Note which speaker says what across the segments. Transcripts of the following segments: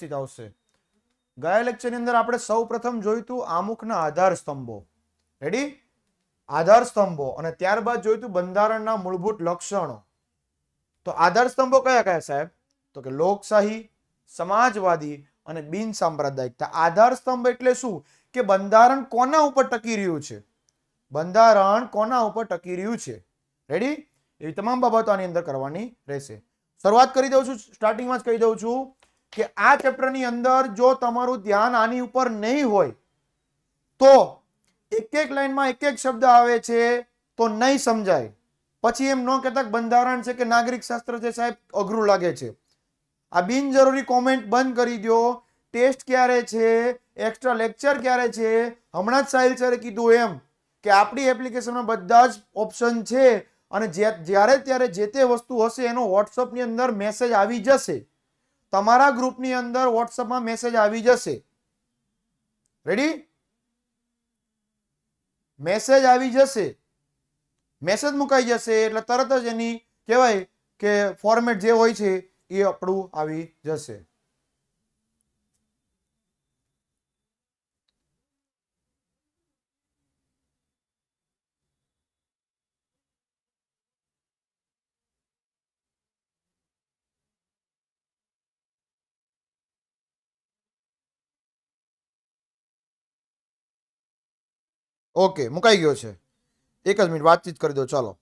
Speaker 1: વ્યવસ્થિત આવશે. ગયા લેક્ચરની અંદર આપણે સૌ પ્રથમ જોયું હતું આમુખના આધાર સ્તંભો. રેડી? આધાર સ્તંભો. અને ત્યારબાદ જોયું હતું બંધારણના મૂળભૂત લક્ષણો. તો આધાર સ્તંભો કયા કયા સાહેબ? તો કે લોકશાહી, સમાજવાદી અને બિન સાંપ્રદાયિકતા. આધાર સ્તંભ એટલે શું? કે બંધારણ કોના ઉપર ટકી રહ્યું છે? બંધારણ કોના ઉપર ટકી રહ્યું છે? રેડી? એવી તમામ બાબતો આની અંદર કરવાની રહેશે. શરૂઆત કરી દઉં છું, સ્ટાર્ટિંગમાં જ કહી દઉં છું કે આ ચેપ્ટરની અંદર જો તમારું ધ્યાન આની ઉપર નહીં હોય તો એક એક લાઈનમાં એક એક શબ્દ આવે છે તો નહીં સમજાય. પછી એમ ન કહેતા બંધારણ છે કે નાગરિક શાસ્ત્ર છે સાહેબ અઘરું લાગે છે. આ બિનજરૂરી કોમેન્ટ બંધ કરી દો. ટેસ્ટ ક્યારે છે, એક્સ્ટ્રા લેક્ચર ક્યારે છે? હમણાં જ સાહિલ સરે કીધું એમ કે આપણી એપ્લિકેશનમાં બધા જ ઓપ્શન છે અને જ્યારે ત્યારે જે તે વસ્તુ હશે એનો વોટ્સઅપની અંદર મેસેજ આવી જશે. તમારા ગ્રુપની અંદર વોટ્સઅપમાં મેસેજ આવી જશે. રેડી? મેસેજ આવી જશે. મેસેજ મુકાઈ જશે એટલે તરત જ એની કહેવાય કે ફોર્મેટ જે હોય છે એ આપણું આવી જશે. ઓકે, મુકાઈ ગયો છે. એક જ મિનિટ વાતચીત કરી દો. ચાલો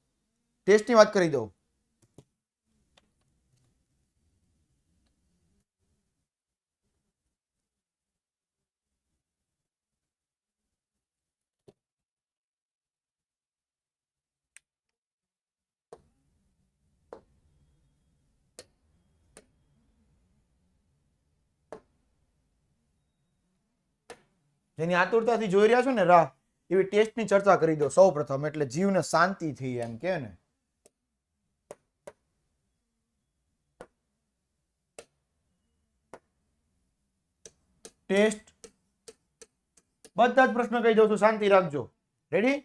Speaker 1: ટેસ્ટની વાત કરી દઉં. જેની આતુરતાથી જોઈ રહ્યા છો ને રાહ, એવી ટેસ્ટની ચર્ચા કરી દો સૌ પ્રથમ, એટલે જીવને શાંતિ થઈ એમ કે ને. ટેસ્ટ બધા જ પ્રશ્ન કહી દઉં છું, શાંતિ રાખજો. રેડી?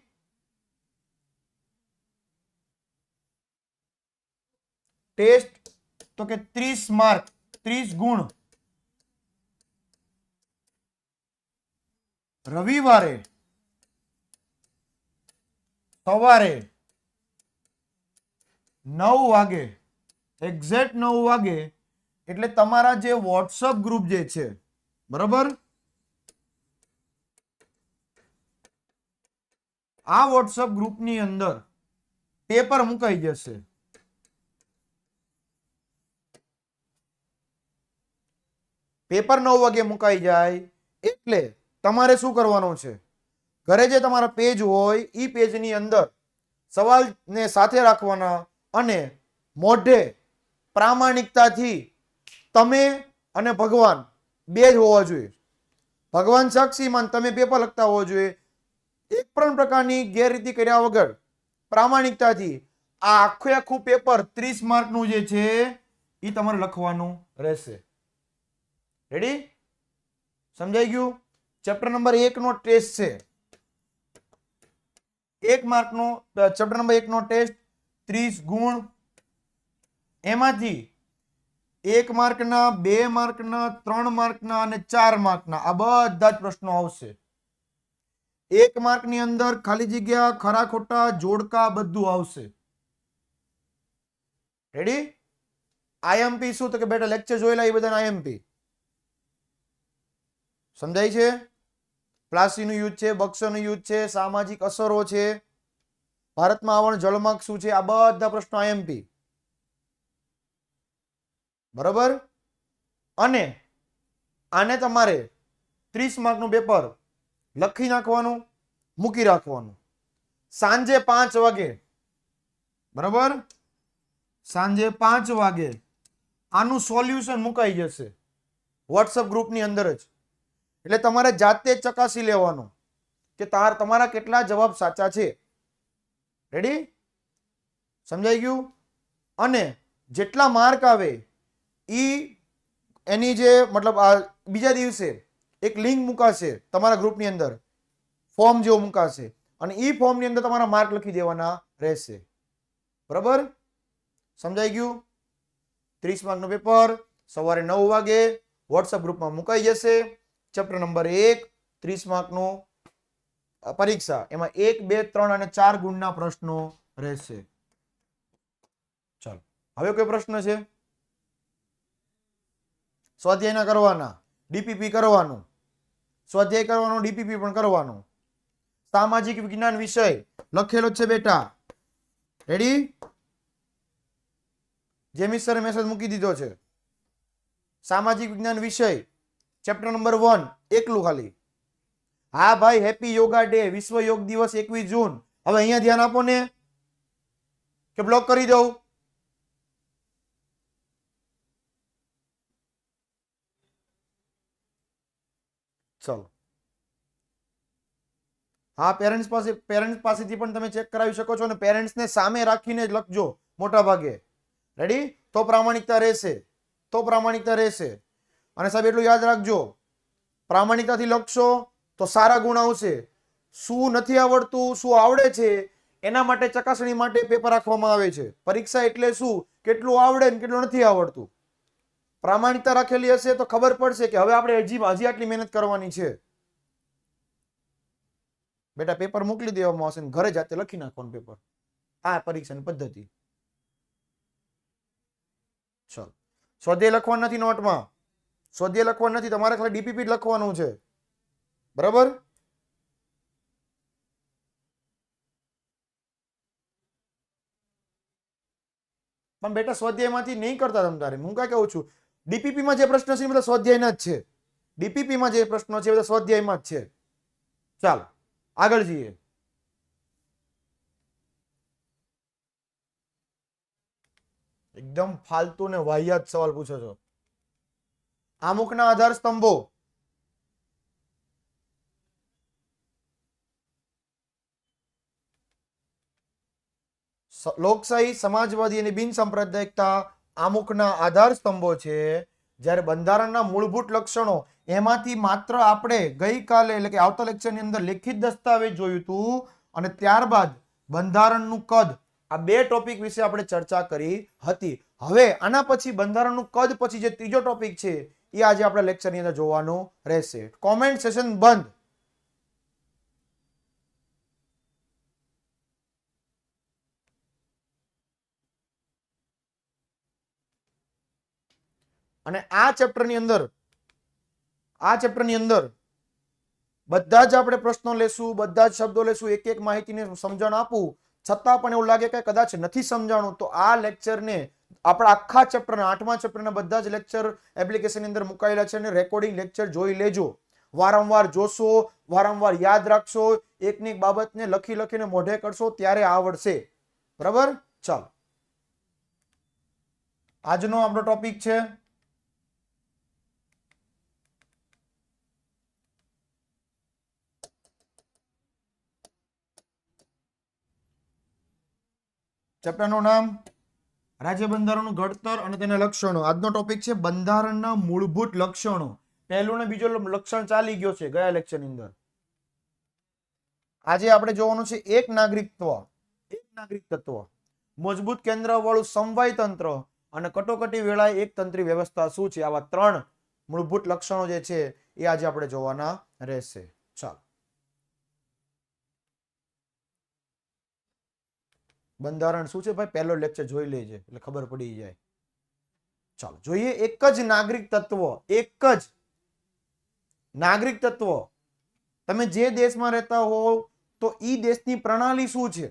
Speaker 1: ટેસ્ટ તો કે 30 માર્ક, 30 ગુણ. રવિવારે સવારે 9 વાગે, એક્ઝેક્ટ 9 વાગે, એટલે તમારા જે વોટ્સઅપ ગ્રુપ જે છે, બરાબર, આ વોટ્સઅપ ગ્રુપની અંદર પેપર મુકાઈ જશે. પેપર 9 વાગે મુકાઈ જાય એટલે તમારે શું કરવાનું છે? ઘરે જે તમારા પેજ હોય એ પેજની અંદર સવાલને સાથે રાખવાના અને મોઢે પ્રામાણિકતાથી તમે અને ભગવાન બે જ હોવા જોઈએ. ભગવાન સાક્ષીમાં તમે પેપર લખતા હોવા જોઈએ. એક પણ પ્રકારની ગેરરીતિ કર્યા વગર પ્રામાણિકતાથી આ આખું પેપર 30 માર્કનું જે છે એ તમારે લખવાનું રહેશે. રેડી? સમજાઈ ગયું? ચેપ્ટર નંબર 1 નો ટેસ્ટ છે. 1 માર્કનો ચેપ્ટર નંબર 1 નો ટેસ્ટ 30 ગુણ. એમાંથી 1 માર્કના, 2 માર્કના, 3 માર્કના અને 4 માર્કના આ બધા જ પ્રશ્નો આવશે. 1 માર્કની અંદર ખાલી જગ્યા, ખરા ખોટા, જોડકા બધું આવશે. રેડી? આઈએમપી શું? તો કે બેટા લેક્ચર જોયેલા એ બધાના આઈએમપી સમજાય છે? પ્લાસીનું યુદ્ધ છે, બક્સરનું યુદ્ધ છે, સામાજિક અસરો છે, ભારતમાં આવરણ જળમાર્ગ શું છે, આ બધા પ્રશ્નો આઈએમપી. બરાબર? અને આને તમારે 30 માર્કનું પેપર લખી નાખવાનું, મૂકી રાખવાનું. સાંજે 5 વાગે, બરાબર, સાંજે 5 વાગે આનું સોલ્યુશન મુકાઈ જશે વોટ્સઅપ ગ્રુપની અંદર જ. એટલે તમારે જાતે જ ચકાસી લેવાનું કે તમારા કેટલા જવાબ સાચા છે. રેડી? સમજાઈ ગયું? અને જેટલા માર્ક આવે એની જે મતલબ આ બીજા દિવસે એક લિંક મુકાશે તમારા ગ્રુપની અંદર, ફોર્મ જેવો મુકાશે અને એ ફોર્મની અંદર તમારા માર્ક લખી દેવાના રહેશે. બરાબર? સમજાઈ ગયું? 30 માર્કનું પેપર સવારે 9 વાગે વોટ્સઅપ ગ્રુપમાં મુકાઈ જશે. ચેપ્ટર નંબર 1 30 માર્કનું પરીક્ષા, એમાં 1, 2, 3 અને 4 ગુણના પ્રશ્નો રહેશે. ચાલો, હવે કોઈ પ્રશ્ન છે? સ્વાધ્યાયના કરવાના, ડીપીપી કરવાનું, સ્વાધ્યાય કરવાનો, ડીપીપી પણ કરવાનું. સામાજિક વિજ્ઞાન વિષય લખેલો છે બેટા, રેડી? જેમિસ સરે મેસેજ મૂકી દીધો છે. સામાજિક વિજ્ઞાન વિષય ચેપ્ટર નંબર 1 એકલું ખાલી. હા ભાઈ, હેપી યોગા ડે, વિશ્વ યોગ દિવસ 21 જૂન. હવે અહીંયા ધ્યાન આપો ને કે બ્લોક કરી દઉં? ચલો, હા, પેરેન્ટ્સ પાસેથી પણ તમે ચેક કરાવી શકો છો, અને પેરેન્ટ્સને સામે રાખીને જ લખજો મોટા ભાગે. રેડી? તો પ્રામાણિકતા રહેશે, તો પ્રામાણિકતા રહેશે. અને સાહેબ એટલું યાદ રાખજો, પ્રામાણિકતાથી લખશો તો સારા ગુણ આવશે. શું નથી આવડતું, શું આવડે છે, એના માટે ચકાસણી માટે પેપર રાખવામાં આવે છે. પરીક્ષા એટલે શું, કેટલું આવડે ને કેટલું નથી આવડતું. પ્રામાણિકતા રાખેલી હશે તો ખબર પડશે કે હવે આપણે હજી આટલી મહેનત કરવાની છે. બેટા પેપર મોકલી દેવામાં આવશે, ઘરે જાતે લખી નાખવાનું પેપર. આ પરીક્ષાની પદ્ધતિ. ચલો, સ્વાધ્યાય લખવાનું નથી નોટમાં, સ્વાધ્યાય લખવાનું નથી, તમારે ખાલી ડીપીપી લખવાનું છે. બરાબર? પણ બેટા સ્વાધ્યાયમાંથી નહીં કરતા તમ તારે. હું કાંઈ કહું છું, ડીપીપીમાં જે પ્રશ્ન છે એ બધા સ્વાધ્યાયના જ છે. ડીપીપીમાં જે પ્રશ્નો છે એ બધા સ્વાધ્યાયમાં જ છે. ચાલો આગળ જઈએ. એકદમ ફાલતુ ને વાહિયાત સવાલ પૂછો છો. આમુખના આધાર સ્તંભો. લોકશાહી, સમાજવાદી અને બિન સાંપ્રદાયિકતા આમુખના આધાર સ્તંભો છે. જ્યારે બંધારણના મૂળભૂત લક્ષણો, એમાંથી માત્ર આપણે ગઈકાલે એટલે કે આવતા લેક્ચરની અંદર લેખિત દસ્તાવેજ જોયું હતું, અને ત્યારબાદ બંધારણનું કદ, આ બે ટોપિક વિશે આપણે ચર્ચા કરી હતી. હવે આના પછી બંધારણનું કદ પછી જે ત્રીજો ટોપિક છે એ આજે આપણે લેક્ચરની અંદર જોવાનું રહેશે. કોમેન્ટ સેશન બંધ. અને આ ચેપ્ટરની અંદર બધા જ આપણે પ્રશ્નો લેશું, બધા જ શબ્દો લેશું, એક એક માહિતીને સમજણ આપું, છતાં પણ એવું લાગે કે કદાચ નથી સમજાણું, તો આ લેક્ચરને આપણા આખા ચેપ્ટરના 8મા ચેપ્ટરના બધા જ લેક્ચર એપ્લિકેશનની અંદર મુકાયેલા છે, અને રેકોર્ડિંગ લેક્ચર જોઈ લેજો. વારંવાર જોશો, વારંવાર યાદ રાખશો, એકની એક બાબતને લખીને મોઢે કરશો ત્યારે આવડશે. બરાબર? ચાલો, આજનો આપણો ટોપિક છે ચેપ્ટરનું નામ રાજ્ય બંધારણનું ઘડતર અને તેના લક્ષણો. આજનો ટોપિક છે બંધારણના મૂળભૂત લક્ષણો. પહેલું ને બીજો લક્ષણ ચાલી ગયો છે ગયા લેક્ચરની અંદર. આજે આપણે જોવાનું છે એક નાગરિક તત્વ, મજબૂત કેન્દ્ર વાળું સમવાય તંત્ર અને કટોકટી વેળાએ એક તંત્રી વ્યવસ્થા શું છે. આવા 3 મૂળભૂત લક્ષણો જે છે એ આજે આપણે જોવાના રહેશે. ચાલો, બંધારણ શું છે ભાઈ, પહેલો લેક્ચર જોઈ લેજે એટલે ખબર પડી જાય. ચાલો જોઈએ. એક જ નાગરિક તત્વ, તમે જે દેશમાં રહેતા હો તો ઈ દેશની પ્રણાલી શું છે.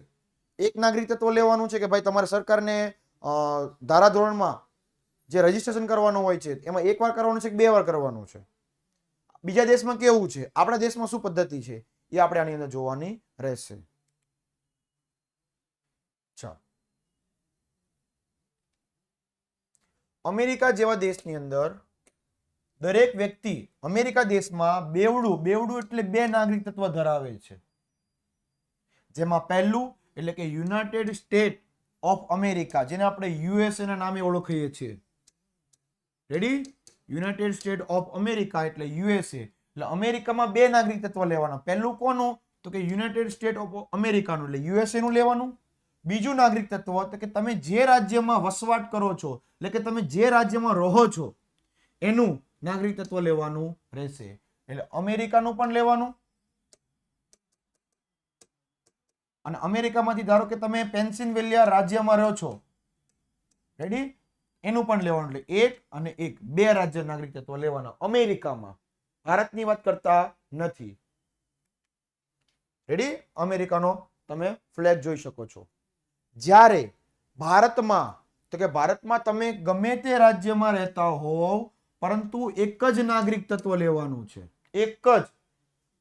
Speaker 1: એક નાગરિક તત્વ લેવાનું છે કે ભાઈ તમારે સરકારને ધારાધોરણમાં જે રજીસ્ટ્રેશન કરવાનું હોય છે એમાં એક વાર કરવાનું છે કે 2 વાર કરવાનું છે. બીજા દેશમાં કેવું છે, આપણા દેશમાં શું પદ્ધતિ છે, એ આપણે આની અંદર જોવાની રહેશે. અમેરિકા જેવા દેશની અંદર દરેક વ્યક્તિ અમેરિકા દેશમાં બેવડું એટલે 2 નાગરિક તત્વ ધરાવે છે. જેમાં પહેલું એટલે કે યુનાઇટેડ સ્ટેટ ઓફ અમેરિકા, જેને આપણે યુએસએ ના નામે ઓળખીએ છીએ. Ready? United state of America એટલે યુએસએ. એટલે અમેરિકામાં 2 નાગરિક તત્વ લેવાના. પહેલું કોનું? તો કે યુનાઇટેડ સ્ટેટ ઓફ અમેરિકાનું એટલે યુએસએ નું લેવાનું. બીજું નાગરિક તત્વ તો કે તમે જે રાજ્યમાં વસવાટ કરો છો, એટલે કે તમે જે રાજ્યમાં રહો છો એનું નાગરિકત્વ લેવાનું રહેશે. એટલે અમેરિકાનું પણ લેવાનું, અને અમેરિકામાંથી ધારો કે તમે પેન્સિલ્વેનિયા રાજ્યમાં રહો છો, રેડી, એનું પણ લેવાનું. એટલે 1 અને 1 બે રાજ્ય નાગરિકત્વ લેવાના અમેરિકામાં, ભારતની વાત કરતા નથી. રેડી, અમેરિકાનો તમે ફ્લેગ જોઈ શકો છો. જ્યારે ભારતમાં, તો કે ભારતમાં તમે ગમે તે રાજ્યમાં રહેતા હોવ, પરંતુ એક જ નાગરિકત્વ લેવાનું છે, એક જ.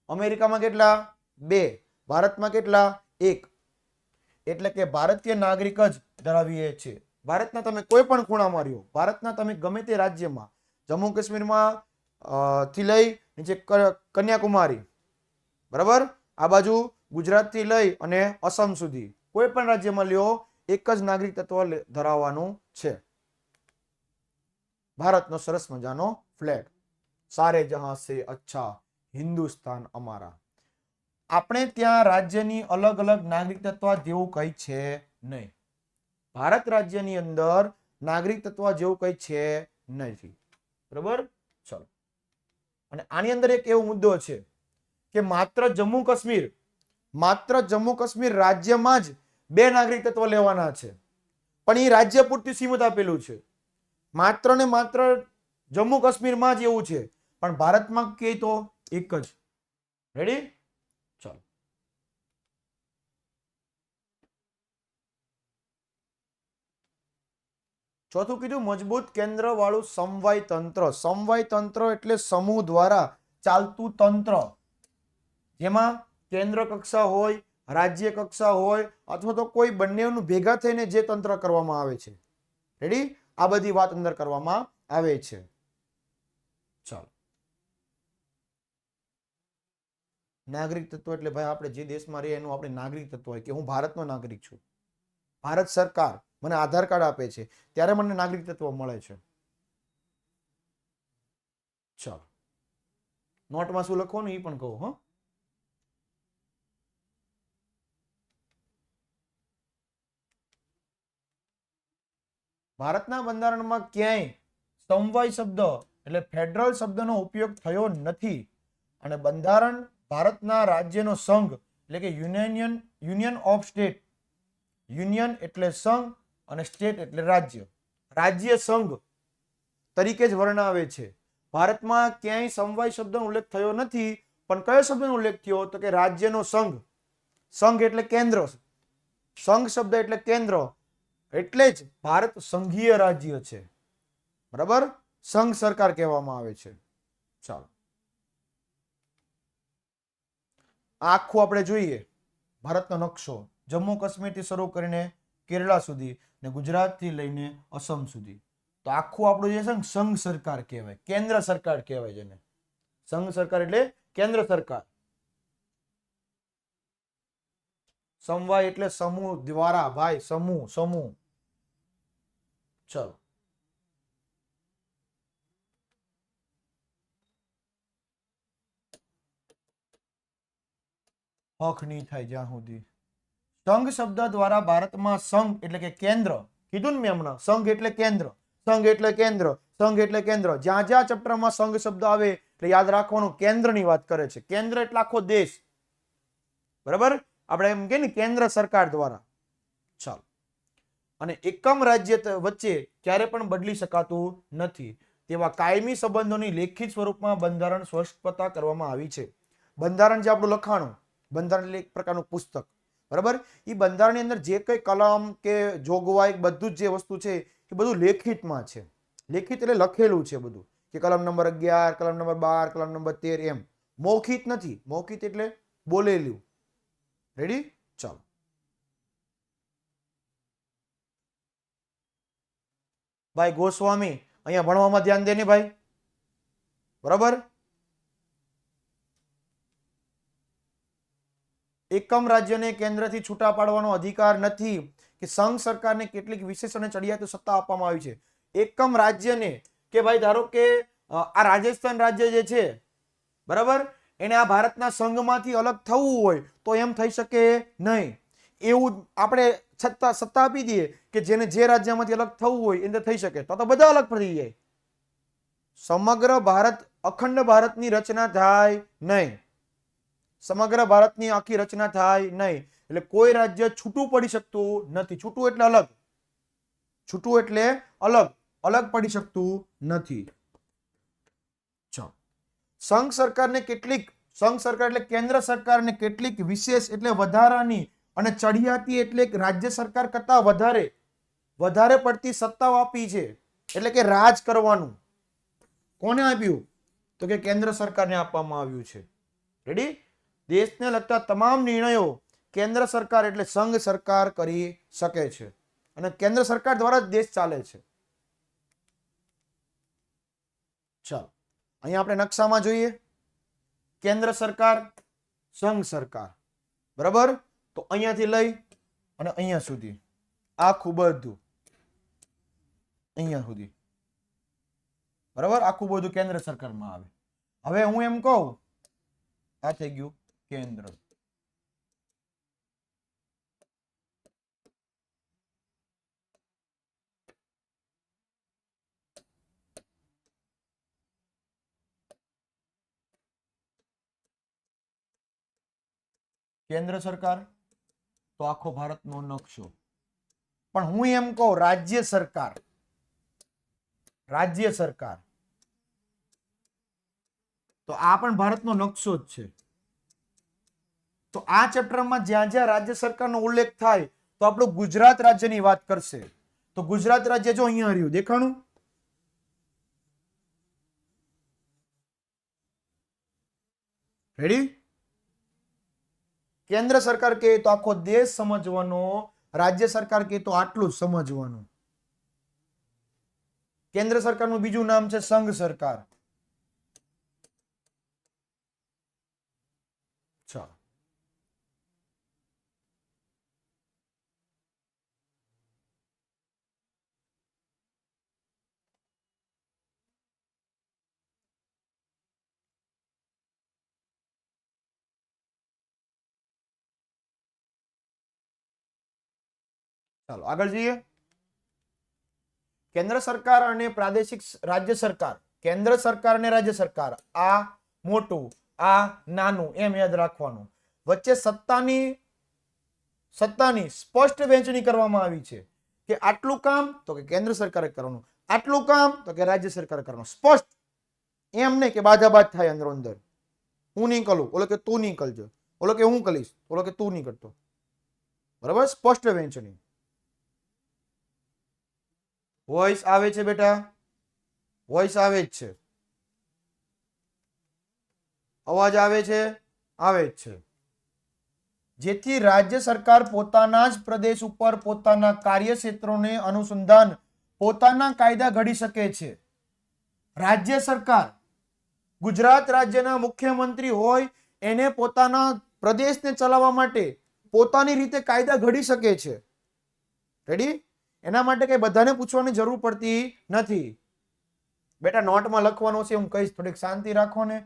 Speaker 1: અમેરિકામાં કેટલા? 2. ભારતમાં કેટલા? 1. એટલે કે ભારતીય નાગરિક જ ધરાવીએ છે. ભારતના તમે કોઈ પણ ખૂણામાં રહ્યો, ભારતના તમે ગમે તે રાજ્યમાં, જમ્મુ કાશ્મીરમાં થી લઈ નીચે કન્યાકુમારી, બરાબર, આ બાજુ ગુજરાત થી લઈ અને અસમ સુધી, કોઈ પણ રાજ્યમાં લ્યો, એક જ નાગરિકત્વ ધરાવવાનું છે. ભારતનો સરસ મજાનો ફ્લેગ, સારે જહાં સે અચ્છા હિન્દુસ્તાન અમારા. આપણે ત્યાં રાજ્યની અલગ અલગ નાગરિકત્વ જેવું કઈ છે નહીં. ભારત રાજ્યની અંદર નાગરિકત્વ જેવું કઈ છે નથી, બરાબર. ચલો, અને આની અંદર એક એવો મુદ્દો છે કે માત્ર જમ્મુ કાશ્મીર રાજ્યમાં જ 2 નાગરિકત્વ લેવાના છે, પણ એ રાજ્ય પૂરતી સીમિત આપેલું છે. માત્ર ને માત્ર જમ્મુ કાશ્મીરમાં જ એવું છે, પણ ભારતમાં કે તો એક જ. રેડી, ચાલો. ચોથું કીધું મજબૂત કેન્દ્ર વાળું સમવાય તંત્ર. સમવાય તંત્ર એટલે સમૂહ દ્વારા ચાલતું તંત્ર, જેમાં કેન્દ્ર કક્ષા હોય, રાજ્ય કક્ષા હોય, અથવા તો કોઈ બંનેનું ભેગા થઈને જે તંત્ર કરવામાં આવે છે. રેડી, આ બધી વાત અંદર કરવામાં આવે છે. ચાલો, નાગરિક તત્વ એટલે ભાઈ આપણે જે દેશમાં રહીએ એનું આપણે નાગરિક તત્વ હોય કે હું ભારતનો નાગરિક છું, ભારત સરકાર મને આધાર કાર્ડ આપે છે ત્યારે મને નાગરિક તત્વ મળે છે. ચાલો, નોટમાં શું લખવાનું એ પણ કહું. હા, ભારતના બંધારણમાં ક્યાંય સમવાય શબ્દ એટલે ફેડરલ શબ્દનો ઉપયોગ થયો નથી, અને બંધારણ ભારતના રાજ્યનો સંઘ એટલે કે યુનિયન ઓફ સ્ટેટ, યુનિયન એટલે સંઘ અને સ્ટેટ એટલે રાજ્ય, રાજ્ય સંઘ તરીકે જ વર્ણવે છે. ભારતમાં ક્યાંય સમવાય શબ્દનો ઉલ્લેખ થયો નથી, પણ કયો શબ્દનો ઉલ્લેખ થયો? તો કે રાજ્યનો સંઘ. સંઘ એટલે કેન્દ્ર, સંઘ શબ્દ એટલે કેન્દ્ર, એટલે જ ભારત સંઘીય રાજ્ય છે, બરાબર, સંઘ સરકાર કહેવામાં આવે છે. ચાલો, આખું આપણે જોઈએ ભારતનો નકશો, જમ્મુ કાશ્મીર થી શરૂ કરીને કેરળા સુધી ને ગુજરાત થી લઈને અસમ સુધી. તો આખું આપણું જે છે ને સંઘ સરકાર કહેવાય, કેન્દ્ર સરકાર કહેવાય જેને. સંઘ સરકાર એટલે કેન્દ્ર સરકાર. સમવાય એટલે સમૂહ દ્વારા, ભાઈ, સમૂહ, સમૂહ. ચલો, હક નહીં થાય જ્યાં સુધી. સંઘ શબ્દ દ્વારા ભારતમાં સંઘ એટલે કે કેન્દ્ર, કીધું ને મેં હમણાં, સંઘ એટલે કેન્દ્ર, સંઘ એટલે કેન્દ્ર, સંઘ એટલે કેન્દ્ર. જ્યાં જ્યાં ચેપ્ટરમાં સંઘ શબ્દ આવે એટલે યાદ રાખવાનું કેન્દ્રની વાત કરે છે. કેન્દ્ર એટલે આખો દેશ, બરાબર, આપણે એમ કે ને કેન્દ્ર સરકાર દ્વારા. ચાલો, અને એકમ રાજ્ય વચ્ચે ક્યારે પણ બદલી શકાતું નથી તેવા કાયમી સંબંધોની લેખિત સ્વરૂપમાં બંધારણ સ્પષ્ટતા કરવામાં આવી છે. બંધારણ જે આપણું લખાણું, બંધારણ એટલે એક પ્રકારનું પુસ્તક, બરાબર, એ બંધારણની અંદર જે કઈ કલમ કે જોગવાઈ બધું જ જે વસ્તુ છે એ બધું લેખિતમાં છે. લેખિત એટલે લખેલું છે બધું, કે કલમ નંબર 11, કલમ નંબર 12, કલમ નંબર 13, એમ. મૌખિક નથી, મૌખિક એટલે બોલેલું. રેડી, ચાલો. ભાઈ ગોસ્વામી, અહીંયા ભણવામાં ધ્યાન દે ને ભાઈ, બરાબર. એકમ રાજ્યને કેન્દ્રથી છૂટા પાડવાનો અધિકાર નથી, કે સંઘ સરકારને કેટલીક વિશેષ અને ચડિયાતી સત્તા આપવામાં આવી છે. એકમ રાજ્યને, કે ભાઈ ધારો કે આ રાજસ્થાન રાજ્ય જે છે, બરાબર, એને આ ભારતના સંઘમાંથી અલગ થવું હોય તો એમ થઈ શકે નહીં. એવું આપણે સત્તા આપી દઈએ કે જેને જે રાજ્યમાંથી અલગ થવું હોય એને થઈ શકે, તો બધા અલગ પડી જાય. સમગ્ર ભારત અખંડ ભારતની રચના થાય નહીં. સમગ્ર ભારતની આખી રચના થાય નહીં. એટલે કોઈ રાજ્ય છૂટું પડી શકતું નથી. છૂટું એટલે અલગ. છૂટું એટલે અલગ. અલગ પડી શકતું નથી. સંઘ સરકારને કેટલીક, સંઘ સરકાર એટલે કેન્દ્ર સરકારને કેટલીક વિશેષ એટલે વધારાની અને ચડિયાતી એટલે રાજ્ય સરકાર કરતા વધારે પડતી સત્તાઓ આપી છે. એટલે કે રાજ કરવાનું કોને આપ્યું? તો કે કેન્દ્ર સરકારને આપવામાં આવ્યું છે. રેડી? દેશને લગતા તમામ નિર્ણયો કેન્દ્ર સરકાર એટલે સંઘ સરકાર કરી શકે છે અને કેન્દ્ર સરકાર દ્વારા જ દેશ ચાલે છે. ચાલો અહીંયા આપણે નકશામાં જોઈએ કેન્દ્ર સરકાર, સંઘ સરકાર. બરાબર? તો અહીંયાથી લઈ અને અહીંયા સુધી આખું બધું અહીંયા સુધી, બરાબર, આખું બધું કેન્દ્ર સરકારમાં આવે. હવે હું એમ કહું આ થઈ ગયું કેન્દ્ર. કેન્દ્ર સરકાર તો આખો ભારતનો નકશો. પણ હું એમ કહું રાજ્ય સરકાર, રાજ્ય સરકાર તો આ પણ ભારતનો નકશો જ છે. તો આ ચેપ્ટરમાં જ્યાં જ્યાં રાજ્ય સરકારનો ઉલ્લેખ થાય તો આપણું ગુજરાત રાજ્યની વાત કરશે. તો ગુજરાત રાજ્ય જો અહીંયા રહ્યું, દેખાણું? રેડી? કેન્દ્ર સરકાર કહે તો આખો દેશ સમજવાનો, રાજ્ય સરકાર કહે તો આટલું જ સમજવાનું. કેન્દ્ર સરકારનું બીજું નામ છે સંઘ સરકાર. ચાલો ચાલો આગળ જઈએ. કેન્દ્ર સરકાર અને પ્રાદેશિક રાજ્ય સરકાર, કેન્દ્ર સરકાર અને રાજ્ય સરકાર, આ મોટું આ નાનું એમ યાદ રાખવાનું. વચ્ચે સત્તાની સ્પષ્ટ વહેંચણી કરવામાં આવી છે કે આટલું કામ તો કે કેન્દ્ર સરકારે કરવાનું, આટલું કામ તો કે રાજ્ય સરકારે કરવાનું. સ્પષ્ટ, એમ નહીં કે બાધાબાદ થાય અંદરો અંદર. હું નહીં કરું, ઓલો કે તું નહીં કરજો, ઓલો કે હું કરીશ, ઓલો કે તું નહીં કરતો. બરાબર? સ્પષ્ટ વહેંચણી. વોઇસ આવે છે બેટા? વોઇસ આવે જ છે. અવાજ આવે છે? આવે જ છે. જેથી રાજ્ય સરકાર પોતાના જ પ્રદેશ ઉપર પોતાના કાર્યક્ષેત્રોને અનુસંધાન પોતાના કાયદા ઘડી શકે છે. રાજ્ય સરકાર ગુજરાત રાજ્યના મુખ્યમંત્રી હોય એને પોતાના પ્રદેશને ચલાવવા માટે પોતાની રીતે કાયદા ઘડી શકે છે. રેડી? એના માટે કઈ બધાને પૂછવાની જરૂર પડતી નથી. બેટા નોટમાં લખવાનું છે, હું કહીશ, થોડીક શાંતિ રાખો ને.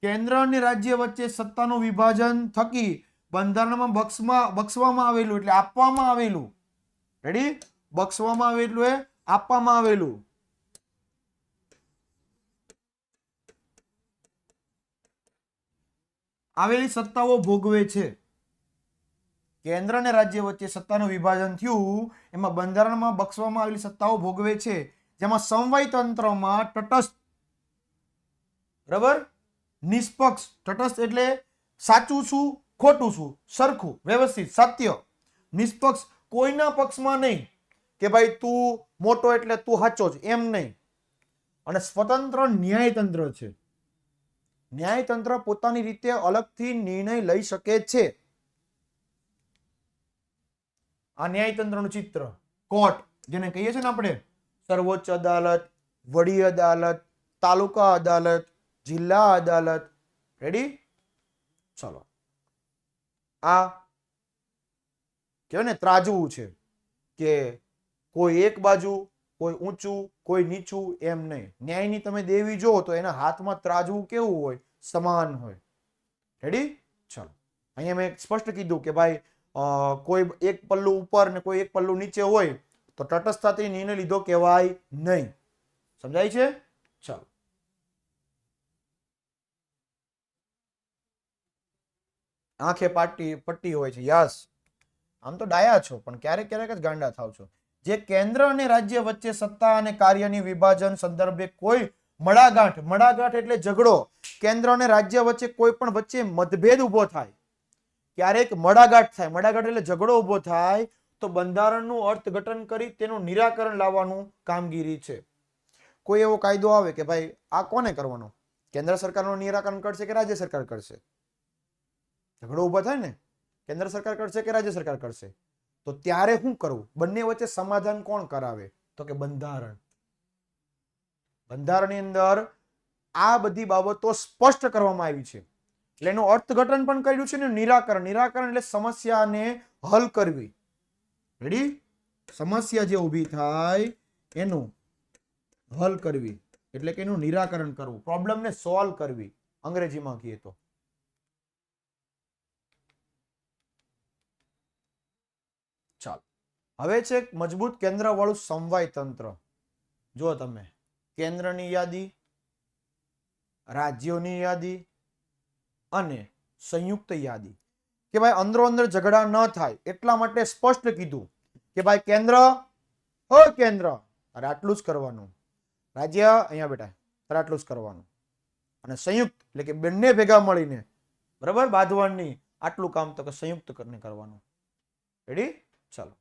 Speaker 1: કેન્દ્ર અને રાજ્ય વચ્ચે સત્તાનું વિભાજન થકી બંધારણમાં બક્ષવામાં આવેલું એટલે આપવામાં આવેલું. રેડી? બક્ષવામાં આવેલું એ આપવામાં આવેલું. આવેલી સત્તાઓ ભોગવે છે. કેન્દ્ર અને રાજ્ય વચ્ચે સત્તાનું વિભાજન થયું એમાં બંધારણમાં બક્ષવામાં આવેલી સત્તાઓ ભોગવે છે, જેમાં સમવાય તંત્રમાં તટસ્થ, બરાબર, નિષ્પક્ષ, તટસ્થ એટલે સાચું શું ખોટું શું સરખું વ્યવસ્થિત સત્ય, નિષ્પક્ષ કોઈના પક્ષમાં નહીં કે ભાઈ તું મોટો એટલે તું સાચો જ એમ નહીં, અને સ્વતંત્ર ન્યાયતંત્ર છે. ન્યાયતંત્ર પોતાની રીતે અલગથી નિર્ણય લઈ શકે છે. આ ન્યાયતંત્રનું ચિત્ર, કોર્ટ જેને કહીએ છીએ ને આપણે, સર્વોચ્ચ અદાલત, વડી અદાલત, તાલુકા અદાલત, જિલ્લા અદાલત. રેડી? ચલો આ કહેવાય ને ત્રાજવું છે કે કોઈ એક બાજુ, કોઈ ઊંચું, કોઈ નીચું એમ નહીં. ન્યાયની તમે દેવી જો તો એના હાથમાં ત્રાજવું કેવું હોય? સમાન હોય. રેડી? ચલો અહીંયા મેં સ્પષ્ટ કીધું કે ભાઈ કોઈ એક પલ્લું ઉપર ને કોઈ એક પલ્લું નીચે હોય તો તટસ્થતાથી નિર્ણય લીધો કહેવાય નહીં. સમજાય છે? ચાલો આંખે પટ્ટી હોય છે. યસ, આમ તો ડાયા છો પણ ક્યારેક ક્યારેક જ ગાંડા થાવ છો. જે કેન્દ્ર અને રાજ્ય વચ્ચે સત્તા અને કાર્યની વિભાજન સંદર્ભે કોઈ મડાગાંઠ એટલે ઝઘડો, કેન્દ્ર અને રાજ્ય વચ્ચે કોઈ પણ વચ્ચે મતભેદ ઉભો થાય, ક્યારેક મડાગાંઠ થાય, મડાગાંઠ એટલે ઝઘડો ઉભો થાય, તો બંધારણનું અર્થઘટન કરી તેનું નિરાકરણ લાવવાનું કામગીરી છે. કોઈ એવો કાયદો આવે કે ભાઈ આ કોને કરવાનો, કેન્દ્ર સરકારનું નિરાકરણ કરશે કે રાજ્ય સરકાર કરશે? ઝઘડો ઉભો થાય ને, કેન્દ્ર સરકાર કરશે કે રાજ્ય સરકાર કરશે, તો ત્યારે શું કરવું? બંને વચ્ચે સમાધાન કોણ કરાવે? તો કે બંધારણ. બંધારણની અંદર આ બધી બાબતો સ્પષ્ટ કરવામાં આવી છે. એટલે એનું અર્થઘટન પણ કર્યું છે ને નિરાકરણ એટલે સમસ્યાને હલ કરવી. રેડી? સમસ્યા જે ઊભી થાય એનું હલ કરવી એટલે કે એનું નિરાકરણ કરવું, પ્રોબ્લેમને સોલ્વ કરવી અંગ્રેજીમાં કહીએ તો. ચાલો, હવે છે મજબૂત કેન્દ્ર વાળું સમવાય તંત્ર. જો તમે કેન્દ્રની યાદી, રાજ્યોની યાદી અને સંયુક્ત યાદી, કે ભાઈ અંદરો અંદર ઝઘડા ન થાય એટલા માટે સ્પષ્ટ કીધું કે ભાઈ કેન્દ્ર અરે આટલું જ કરવાનું, રાજ્ય અહીંયા બેટા તારે આટલું જ કરવાનું, અને સંયુક્ત એટલે કે બંને ભેગા મળીને બરાબર બાંધવાની આટલું કામ તો કે સંયુક્ત કરીને કરવાનું. રેડી? ચાલો,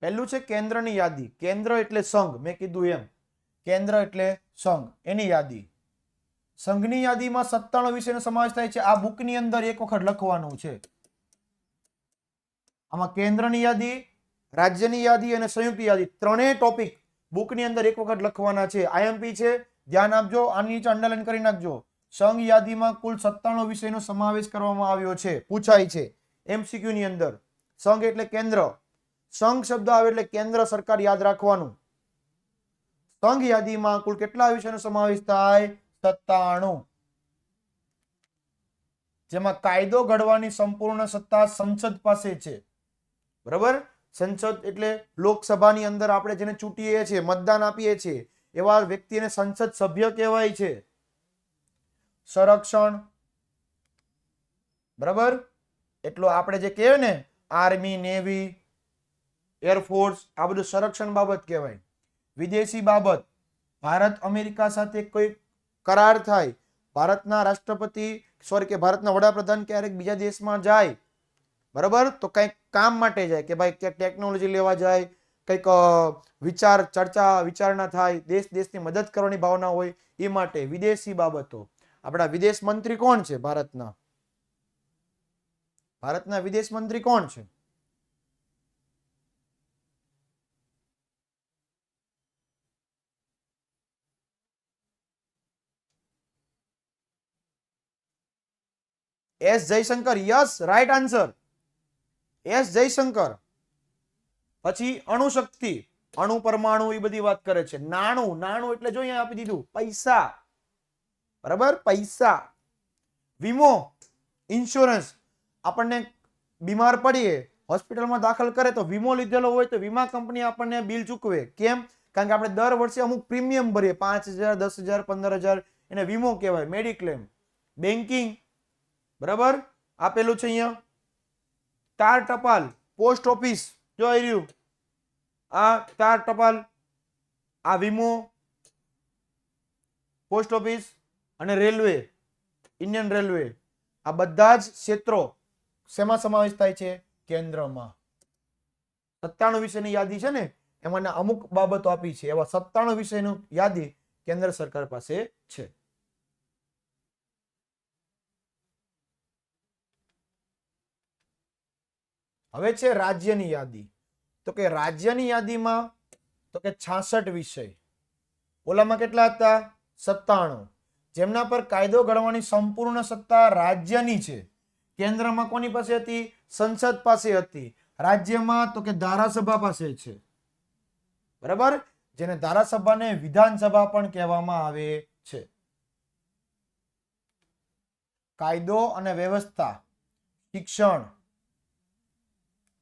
Speaker 1: પહેલું છે કેન્દ્રની યાદી. કેન્દ્ર એટલે સંઘ, મેં કીધું એમ, કેન્દ્ર એટલે સંઘ, એની યાદી. સંઘની યાદીમાં 97 વિષયનો સમાવેશ થાય છે. આ બુકની અંદર એક વખત લખવાનું છે. આમાં કેન્દ્રની યાદી, રાજ્યની યાદી અને સંયુક્ત યાદી ત્રણેય ટોપિક બુકની અંદર એક વખત લખવાના છે. આઈએમપી છે, ધ્યાન આપજો, આની નીચે અંડરલાઈન કરી નાખજો. સંઘ યાદીમાં કુલ 97 વિષયનો સમાવેશ કરવામાં આવ્યો છે, પૂછાય છે એમસીક્યુ ની અંદર. સંઘ એટલે કેન્દ્ર, સંઘ શબ્દ આવે એટલે કેન્દ્ર સરકાર યાદ રાખવાનું. સંઘ યાદીમાં કુલ કેટલા વિષયનો સમાવેશ થાય? 97. જેમાં કાયદો ઘડવાની સંપૂર્ણ સત્તા સંસદ પાસે છે. બરાબર? સંસદ એટલે લોકસભાની અંદર આપણે જેને ચૂંટીએ છીએ, મતદાન આપીએ છીએ, એવા વ્યક્તિને સંસદ સભ્ય કહેવાય છે. સંરક્ષણ, બરાબર, એટલો આપણે જે કહેવાય ને આર્મી, નેવી, એરફોર્સ, આ બધું સંરક્ષણ બાબત કહેવાય. વિદેશી બાબત, ભારત અમેરિકા સાથે કોઈ કરાર થાય, ભારતના રાષ્ટ્રપતિ કે ભારતના વડાપ્રધાન ક્યારેક બીજા દેશમાં જાય, બરાબર, તો કંઈક કામ માટે જાય, કે ભાઈ ક્યાંક ટેકનોલોજી લેવા જાય, કંઈક વિચારણા થાય, દેશની મદદ કરવાની ભાવના હોય, એ માટે વિદેશી બાબતો. આપણા વિદેશ મંત્રી કોણ છે? ભારતના વિદેશ મંત્રી કોણ છે? S Jaishankar. Yes, right answer, S Jaishankar. પછી અણુશક્તિ, અણુ પરમાણુ, એ બધી વાત કરે છે. નાણું એટલે જો અહીંયા આપી દીધું પૈસા, બરાબર, પૈસા. વીમો, ઇન્સ્યોરન્સ, આપણને બીમાર પડીએ, હોસ્પિટલમાં દાખલ કરે તો વીમો લીધેલો હોય તો વીમા કંપની આપણને બિલ ચૂકવે. કેમ? કારણ કે આપણે દર વર્ષે અમુક પ્રીમિયમ ભરીએ, 5,000, 10,000, 15,000, એને વીમો કહેવાય, મેડિક્લેમ. બેન્કિંગ, બરાબર, આપેલું છે અહીંયા. તાર ટપાલ, પોસ્ટ ઓફિસ, જો રહ્યું આ તાર ટપાલ, આ વીમો, પોસ્ટ ઓફિસ અને રેલવે, ઇન્ડિયન રેલવે, આ બધા જ ક્ષેત્રો શેમાં સમાવેશ થાય છે? કેન્દ્રમાં. 97 વિષયની યાદી છે ને, એમાં અમુક બાબતો આપી છે, એવા 97 વિષયની યાદી કેન્દ્ર સરકાર પાસે છે. હવે છે રાજ્યની યાદી. તો કે રાજ્યની યાદીમાં તો કે 66 વિષય. ઓલામાં કેટલા હતા? 97. જેમના પર કાયદો ઘડવાની સંપૂર્ણ સત્તા રાજ્યની છે. કેન્દ્રમાં કોની પાસે હતી? સંસદ પાસે હતી. રાજ્યમાં તો કે ધારાસભા પાસે છે, બરાબર, જેને ધારાસભાને વિધાનસભા પણ કહેવામાં આવે છે. કાયદો અને વ્યવસ્થા, શિક્ષણ,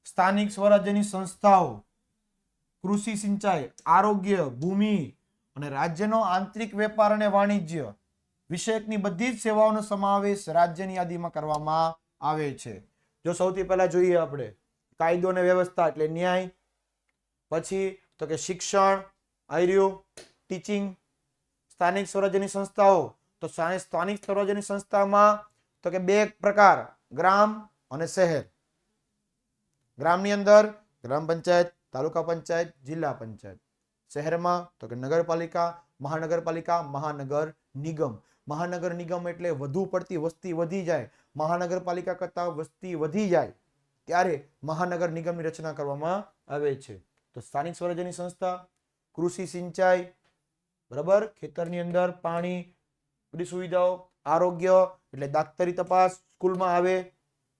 Speaker 1: સ્થાનિક સ્વરાજ્યની સંસ્થાઓ, કૃષિ સિંચાઈ, આરોગ્ય, ભૂમિ અને રાજ્યનો આંતરિક વેપાર અને વાણિજ્ય વિષયકની બધી જ સેવાઓનો સમાવેશ રાજ્યની યાદીમાં કરવામાં આવે છે. જો સૌથી પહેલા જોઈએ આપણે કાયદો અને વ્યવસ્થા એટલે ન્યાય, પછી તો કે શિક્ષણ, આર્યું, ટીચિંગ, સ્થાનિક સ્વરાજ્યની સંસ્થાઓ, તો સ્થાનિક સ્વરાજ્યની સંસ્થામાં તો કે બે પ્રકાર, ગ્રામ અને શહેર. ગ્રામની અંદર ગ્રામ પંચાયત, તાલુકા પંચાયત, જિલ્લા પંચાયત. શહેરમાં તો કે નગરપાલિકા, મહાનગરપાલિકા, મહાનગર નિગમ. મહાનગર નિગમ એટલે વધુ પડતી વસ્તી વધી જાય, મહાનગરપાલિકા કરતા વસ્તી વધી જાય ત્યારે મહાનગર નિગમની રચના કરવામાં આવે છે. તો સ્થાનિક સ્વરાજ્યની સંસ્થા, કૃષિ સિંચાઈ, બરાબર, ખેતરની અંદર પાણી, બધી સુવિધાઓ, આરોગ્ય એટલે દાક્તરી તપાસ સ્કૂલમાં આવે,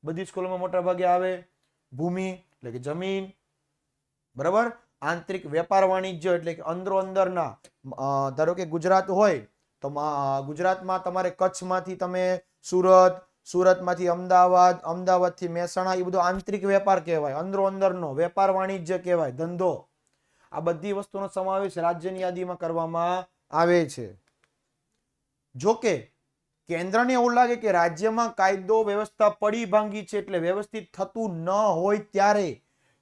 Speaker 1: બધી સ્કૂલોમાં મોટા ભાગે આવે, ભૂમિ એટલે કે જમીન, બરાબર, આંતરિક વેપાર વાણિજ્ય એટલે કે અંદરો અંદરના, ધારો કે ગુજરાત હોય તો ગુજરાતમાં તમારે કચ્છમાંથી તમે સુરત, સુરતમાંથી અમદાવાદ, અમદાવાદથી મહેસાણા, એ બધો આંતરિક વેપાર કહેવાય, અંદરો અંદરનો વેપાર વાણિજ્ય કહેવાય, ધંધો. આ બધી વસ્તુનો સમાવેશ રાજ્યની યાદીમાં કરવામાં આવે છે. જોકે કેન્દ્રને એવું લાગે કે રાજ્યમાં કાયદો વ્યવસ્થા પડી ભાંગી છે એટલે વ્યવસ્થિત થતું ન હોય ત્યારે,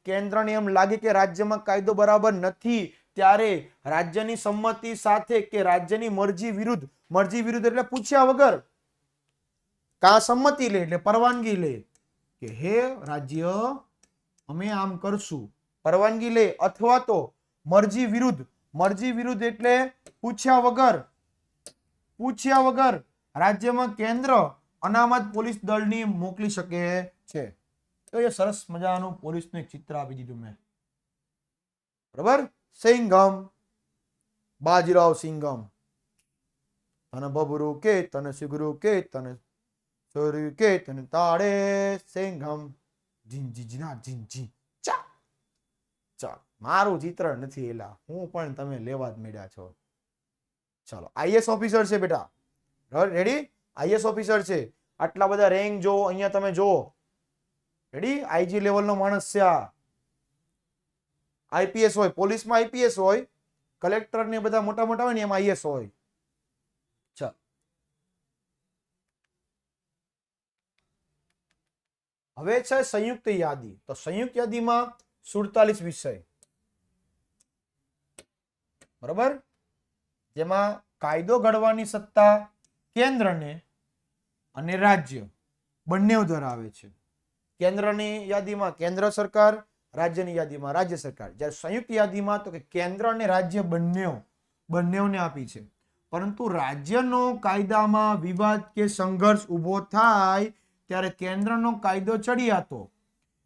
Speaker 1: કેન્દ્રને એમ લાગે કે રાજ્યમાં કાયદો બરાબર નથી ત્યારે રાજ્યની સંમતિ સાથે કે રાજ્યની મરજી વિરુદ્ધ એટલે પૂછ્યા વગર કા સંમતિ લે એટલે પરવાનગી લે કે હે રાજ્ય અમે આમ કરશું, પરવાનગી લે, અથવા તો મરજી વિરુદ્ધ એટલે પૂછ્યા વગર રાજ્યમાં કેન્દ્ર અનામત પોલીસ દળની મોકલી શકે છે. તો એ સરસ મજાનું પોલીસનું એક ચિત્ર આપી દીધું મેં, બરાબર. સિંઘમ, બાજીરાવ સિંઘમ, તને બબરું કે તને સિગરું કે તને સોર્યું કે તને તાળે સિંઘમ ઝીંજી જીના ઝીંજી ચા. ચાલ, મારું ચિત્ર નથી એલા, હું પણ તમે લેવા જ મળ્યા છો. ચાલો, આઈએસ ઓફિસર છે બેટા, રેડી? આઈએસ ઓફિસર છે. આટલા બધા રેન્ક જો અહીંયા તમે જો, રેડી? આઈજી લેવલનો માણસ છે આ. આઈપીએસ હોય, પોલીસમાં આઈપીએસ હોય, કલેક્ટર ને બધા મોટા મોટા હોય ને એમાં આઈએસ હોય. ચાલ, હવે છે સંયુક્ત યાદી. તો સંયુક્ત યાદીમાં 47 વિષય, બરાબર, જેમાં કાયદો ઘડવાની સત્તા કેન્દ્રને અને રાજ્ય બંને ધરાવે છે. કેન્દ્રની યાદીમાં કેન્દ્ર સરકાર, રાજ્યની યાદીમાં રાજ્ય સરકાર. જ્યારે સંયુક્ત યાદીમાં તો કે કેન્દ્ર અને રાજ્ય બંનેઓને આપી છે. પરંતુ રાજ્યનો કાયદામાં વિવાદ કે સંઘર્ષ ઉભો થાય ત્યારે કેન્દ્રનો કાયદો ચડિયાતો,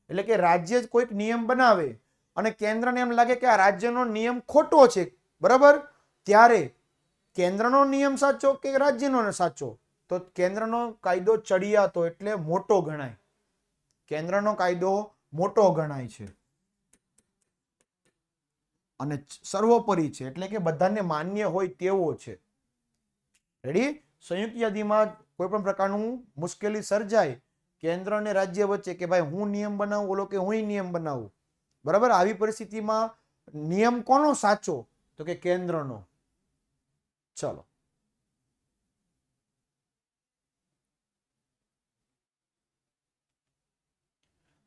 Speaker 1: એટલે કે રાજ્ય કોઈક નિયમ બનાવે અને કેન્દ્રને એમ લાગે કે આ રાજ્યનો નિયમ ખોટો છે, બરાબર, ત્યારે કેન્દ્રનો નિયમ સાચો કે રાજ્યનો સાચો, તો કેન્દ્રનો કાયદો ચડિયાતો એટલે મોટો ગણાય. કેન્દ્રનો કાયદો મોટો ગણાય છે અને સર્વોપરી છે, એટલે કે બધાને માન્ય હોય તેવો છે. રેડી? સંયુક્ત યાદીમાં કોઈ પણ પ્રકારનું મુશ્કેલી સર્જાય કેન્દ્ર અને રાજ્ય વચ્ચે કે ભાઈ હું નિયમ બનાવું, બોલો કે હું નિયમ બનાવું, બરાબર, આવી પરિસ્થિતિમાં નિયમ કોનો સાચો? તો કે કેન્દ્રનો. ચલો,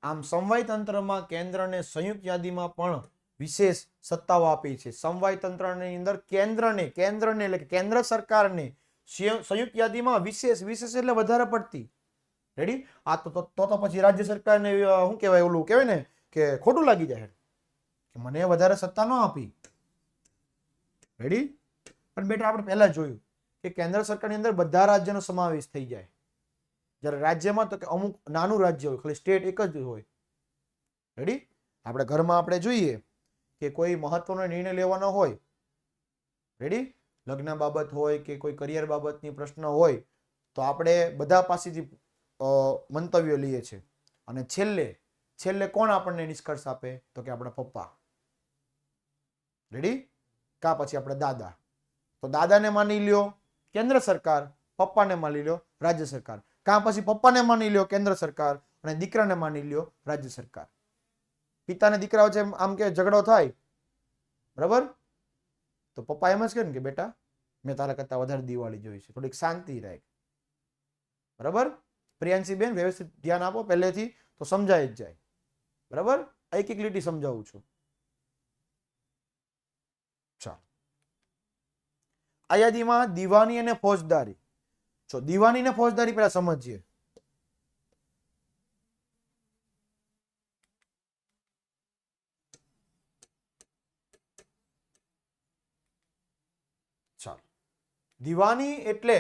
Speaker 1: આમ સમવાય તંત્રમાં કેન્દ્રને સંયુક્ત યાદીમાં પણ વિશેષ સત્તાઓ આપી છે. સમવાય તંત્રની અંદર કેન્દ્રને એટલે કેન્દ્ર સરકારને સંયુક્ત યાદીમાં વિશેષ એટલે વધારે પડતી. રેડી? આ તો પછી રાજ્ય સરકારને શું કહેવાય, ઓલું કહેવાય ને કે ખોટું લાગી જાય કે મને વધારે સત્તા ન આપી. રેડી? પણ બેટા આપણે પહેલા જોયું કે કેન્દ્ર સરકારની અંદર બધા રાજ્યનો સમાવેશ થઈ જાય. જ્યારે રાજ્યમાં તો કે અમુક નાનું રાજ્ય હોય, ખાલી સ્ટેટ એક જ હોય. રેડી? આપણે ઘરમાં આપણે જોઈએ કે કોઈ મહત્વનો નિર્ણય લેવાનો હોય, રેડી, લગ્ન બાબત હોય કે કોઈ કરિયર બાબતની પ્રશ્ન હોય, તો આપણે બધા પાસેથી મંતવ્યો લઈએ છીએ અને છેલ્લે કોણ આપણને નિષ્કર્ષ આપે? તો કે આપણા પપ્પા. રેડી? કા પછી આપણે દાદા. તો દાદાને માની લ્યો કેન્દ્ર સરકાર, પપ્પાને માની લ્યો રાજ્ય સરકાર. કા પછી પપ્પાને માની લ્યો કેન્દ્ર સરકાર અને દીકરાને માની લ્યો રાજ્ય સરકાર. પિતાને દીકરા વચ્ચે આમ કે ઝઘડો થાય બરાબર? તો પપ્પા એમ જ કહે ને કે બેટા મેં તારા કરતા વધારે દિવાળી જોઈ છે, થોડીક શાંતિ રાખ. બરાબર? પ્રિયાંશી બેન વ્યવસ્થિત ધ્યાન આપો પહેલેથી, તો સમજાય જ જાય. બરાબર? એક એક લીટી સમજાવું છું. ચાલો, આ યાદીમાં દીવાની અને ફોજદારી. જો દીવાની ને ફોજદારી પહેલા સમજીએ. ચાલો, દીવાની એટલે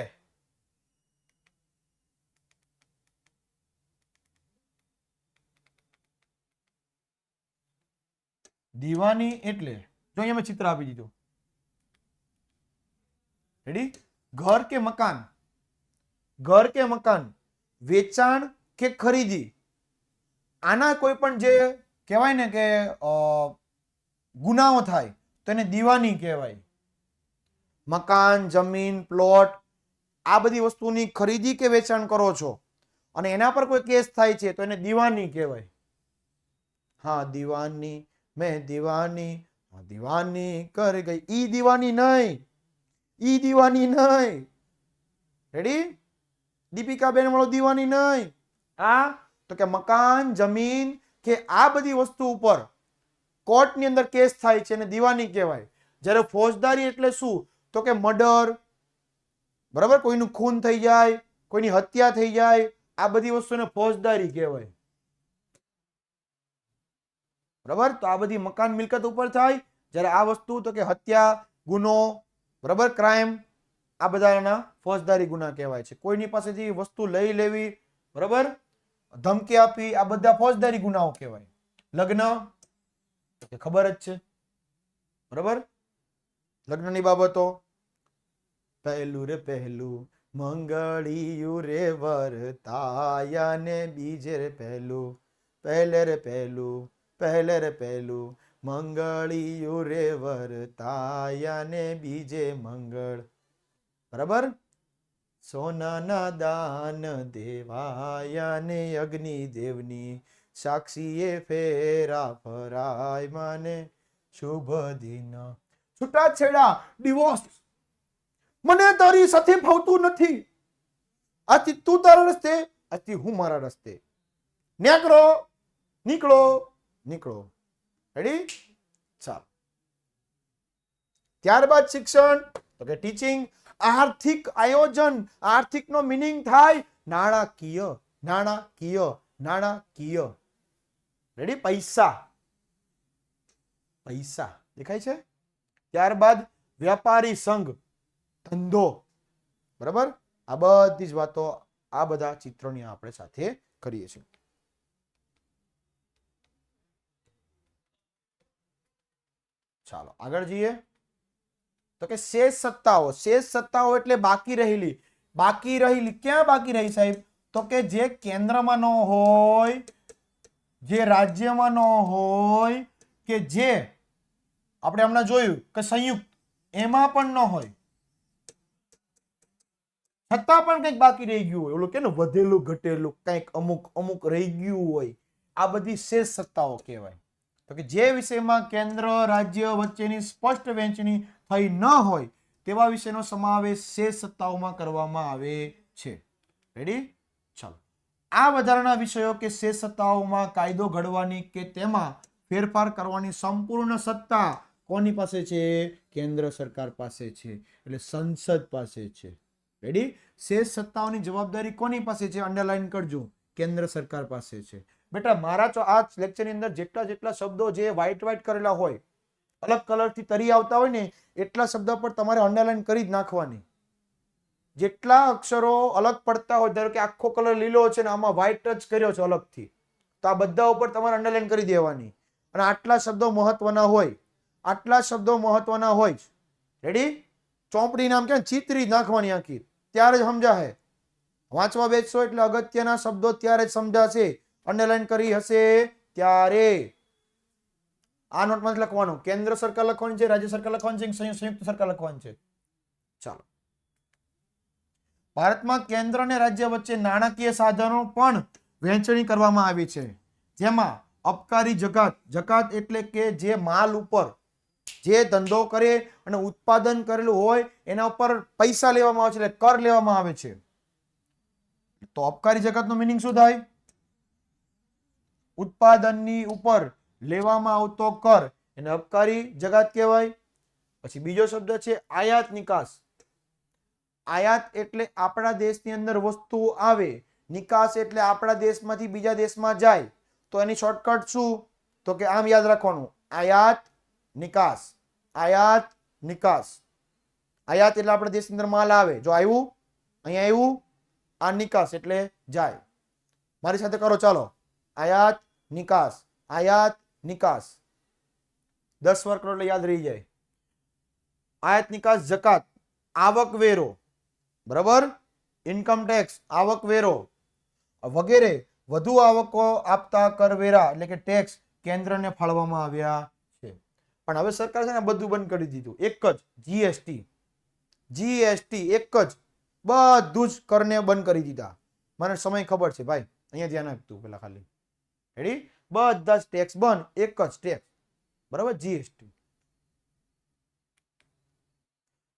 Speaker 1: જો અહીંયા મેં ચિત્ર આપી દીધું. રેડી? ઘર કે મકાન, ઘર કે મકાન, વેચાણ કે ખરીદી, આના કોઈ પણ જે કહેવાય ને કે ગુનાઓ થાય તો એને દીવાની કહેવાય. મકાન, જમીન, પ્લોટ, આ બધી વસ્તુની ખરીદી કે વેચાણ કરો છો અને એના પર કોઈ કેસ થાય છે તો એને દીવાની કહેવાય. હા દીવાની, મેં દીવાની, દીવાની કર ગઈ. ઈ દીવાની નહીં, ઈ દીવાની નહીં. રેડી? દીપિકા બેન વાળો દીવાની નહીં. આ તો કે મકાન, જમીન કે આ બધી વસ્તુ ઉપર કોર્ટની અંદર કેસ થાય છે અને દીવાની કહેવાય. જ્યારે ફોજદારી એટલે શું? તો કે મર્ડર, બરાબર, કોઈનું ખૂન થઈ જાય, કોઈની હત્યા થઈ જાય, આ બધી વસ્તુને ફોજદારી કહેવાય. બરાબર? તો આ બધી મકાન મિલકત ઉપર થાય, જ્યારે આ વસ્તુ તો કે હત્યા, ગુનો, બરાબર, ક્રાઇમ, આ બધાના ફોજદારી ગુના કહેવાય છે. કોઈની પાસેથી વસ્તુ લઈ લેવી, બરાબર, ધમકી આપી, આ બધા ફોજદારી ગુનાઓ કહેવાય. લગ્ન ખબર જ છે, બરાબર? લગ્નની બાબતો, પહેલું રે પહેલું મંગળિયું રે વરતાયા ને બીજે રે પહેલું, પહેલે રે પહેલું, પહેલે રે પહેલું મંગળિયું રે વરતાયા ને બીજે મંગળ. બરાબર? સોનાના દાન દેવાયા ને અગ્નિદેવની સાક્ષીએ ફેરા ફરાય માને શુભ દિન. છૂટાછેડા, ડિવોર્સ, મને તારી સાથે ફાવતું નથી, આથી તું તારા રસ્તે, આથી હું મારા રસ્તે. નીકળો, નીકળો, નીકળો. રેડી? ચાલો, ત્યારબાદ શિક્ષણ તો કે ટીચિંગ. આર્થિક આયોજન, આર્થિક નો મીનિંગ થાય નાણાકીય, નાણાકીય, નાણાકીય. રેડી? પૈસા, પૈસા દેખાય છે. ત્યારબાદ વ્યાપારી સંઘ, ધંધો. બરાબર? આ બધી જ વાતો આ બધા ચિત્રોની આપણે સાથે કરીએ છીએ. ચાલો આગળ જઈએ. તો કે શેષ સત્તાઓ. શેષ સત્તાઓ એટલે બાકી રહેલી. બાકી રહેલી ક્યાં બાકી રહી સાહેબ? તો કે જે કેન્દ્રમાં ન હોય, જે રાજ્યમાં ન હોય, કે જે આપણે હમણાં જોયું કે સંયુક્ત, એમાં પણ ન હોય, છતાં પણ કંઈક બાકી રહી ગયું હોય, ઓલું કે ને વધેલું ઘટેલું કંઈક અમુક અમુક રહી ગયું હોય, આ બધી શેષ સત્તાઓ કહેવાય. તો કે જે વિષયમાં કેન્દ્ર રાજ્ય વચ્ચેની સ્પષ્ટ વહેંચણી થઈ ન હોય તેવા વિષયનો સમાવેશ શેષ સત્તાઓમાં કરવામાં આવે છે. રેડી? ચાલો, આ વધારાના વિષયો કે શેષ સત્તાઓમાં કાયદો ઘડવાની કે તેમાં ફેરફાર કરવાની સંપૂર્ણ સત્તા કોની પાસે છે? કેન્દ્ર સરકાર પાસે છે, એટલે સંસદ પાસે છે. રેડી? શેષ સત્તાઓની જવાબદારી કોની પાસે છે? અંડરલાઈન કરજો, કેન્દ્ર સરકાર પાસે છે. બેટા મારા આ લેક્ચરની અંદર જેટલા શબ્દો જે વ્હાઈટ કરેલા હોય, અલગ કલરથી તરી આવતા હોય ને, એટલા શબ્દો પર તમારે અંડરલાઈન કરી જ નાખવાની. જેટલા અક્ષરો અલગ પડતા હોય, ધારો કે આખો કલર લીલો છે ને આમાં વ્હાઈટ ટચ કર્યો છે અલગથી, તો આ બધા ઉપર તમારે અંડરલાઈન કરી દેવાની. અને આટલા શબ્દો મહત્વના હોય, આટલા શબ્દો મહત્વના હોય. રેડી? ચોપડી નામ કે ચિત્રી નાખવાની આખી, ત્યારે જ સમજાશે. વાંચવા બેસશો એટલે અગત્યના શબ્દો ત્યારે જ સમજાશે, અંડરલાઈન કરી હશે ત્યારે. આ નોટમાં લખવાનું, કેન્દ્ર સરકાર લખવાની છે, રાજ્ય સરકાર લખવાની છે, સંયુક્ત સરકાર લખવાની છે. ચાલો, ભારતમાં કેન્દ્ર અને રાજ્ય વચ્ચે નાણાકીય સાધનો પણ વહેંચણી કરવામાં આવી છે, જેમાં અબકારી જકાત, જકાત એટલે કે જે માલ ઉપર જે ધંધો કરે અને ઉત્પાદન કરેલું હોય એના ઉપર પૈસા લેવામાં આવે છે, એટલે કર લેવામાં આવે છે. તો અબકારી જગતનો મિનિંગ શું થાય? ઉત્પાદનની ઉપર લેવામાં આવતો કર એને અબકારી જગત કહેવાય. પછી બીજો શબ્દ છે આયાત નિકાસ. આયાત એટલે આપણા દેશની અંદર વસ્તુઓ આવે, નિકાસ એટલે આપણા દેશમાંથી બીજા દેશમાં જાય. તો એની શોર્ટકટ શું? તો કે આમ યાદ રાખવાનું, આયાત નિકાસ. આયાત નિકાસ. આયાત એટલે આપણા દેશની અંદર માલ આવે, જો આવ્યું અહીંયા આવ્યું, આ નિકાસ એટલે જાય. મારી સાથે કરો ચાલો, આયાત નિકાસ, આયાત નિકાસ. 10 વાર કરો એટલે યાદ રહી જાય. આયાત નિકાસ જકાત, આવક વેરો, બરાબર, ઇન્કમ ટેક્સ, આવક વેરો વગેરે વધુ આવકો આપતા કરવેરા એટલે કે ટેક્સ કેન્દ્રને ફાળવવામાં આવ્યા છે. પણ હવે સરકાર છે ને બધું બંધ કરી દીધું. એક જ જીએસટી. જીએસટી એક જ, બધું જ કરને બંધ કરી દીધા. મને સમય ખબર છે ભાઈ, અહીંયા ધ્યાન આપતું પેલા ખાલી. રેડી? બધા જ ટેક્સ બંધ, એક જ ટેક્સ, બરાબર, જીએસટી.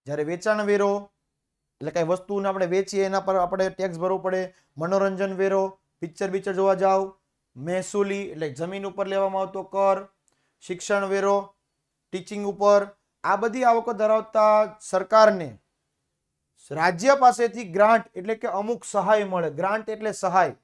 Speaker 1: જ્યારે વેચાણ વેરો એટલે કઈ વસ્તુને આપણે વેચીએ એના પર આપણે ટેક્સ ભરવો પડે. મનોરંજન વેરો, પિક્ચર જોવા જાવ. મહેસૂલી એટલે જમીન ઉપર લેવામાં આવતો કર. શિક્ષણ વેરો, ટીચિંગ ઉપર. આ બધી આવકો ધરાવતા સરકારને રાજ્ય પાસેથી ગ્રાન્ટ એટલે કે અમુક સહાય મળે. ગ્રાન્ટ એટલે સહાય.